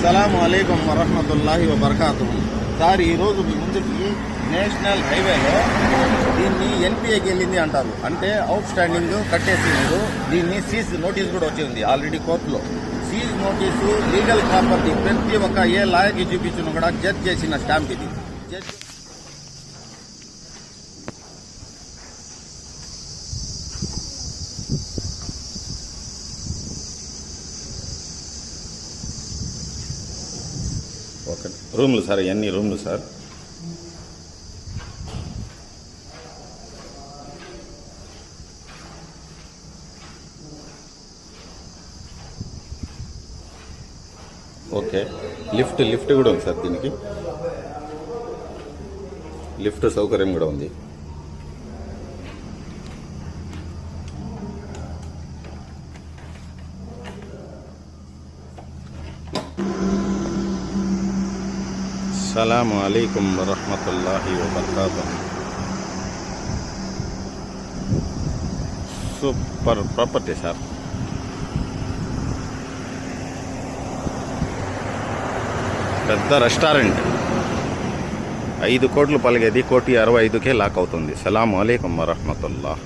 అస్సలాము అలైకుం వరహ్మతుల్లాహి వబరకాతుహు. సార్, ఈరోజు మీ ముందుకి నేషనల్ హైవేలో దీన్ని ఎన్పిఏకి వెళ్ళింది అంటారు. అంటే అవుట్ స్టాండింగ్ కట్టేసినారు. దీన్ని సీజ్ నోటీస్ కూడా వచ్చింది ఆల్రెడీ కోర్టులో. సీజ్ నోటీసు లీగల్ ప్రాపర్టీ ప్రతి ఒక్క ఏ లాయర్కి చూపించిన కూడా జడ్జ్ చేసిన స్టాంప్ ఇది. ఓకే, రూమ్లు సార్, ఎన్ని రూమ్లు సార్? ఓకే, లిఫ్ట్ కూడా ఉంది సార్. దీనికి లిఫ్ట్ సౌకర్యం కూడా ఉంది. అస్సలాము అలైకుం వరహ్మతుల్లాహి వబరకాతుహు. Super property sir. పెద్ద రెస్టారెంట్. 5 కోట్లు పలిగేది 1,65,00,000కే లాక్ అవుతుంది. అస్సలాము అలైకుం వరహ్మతుల్లాహ్.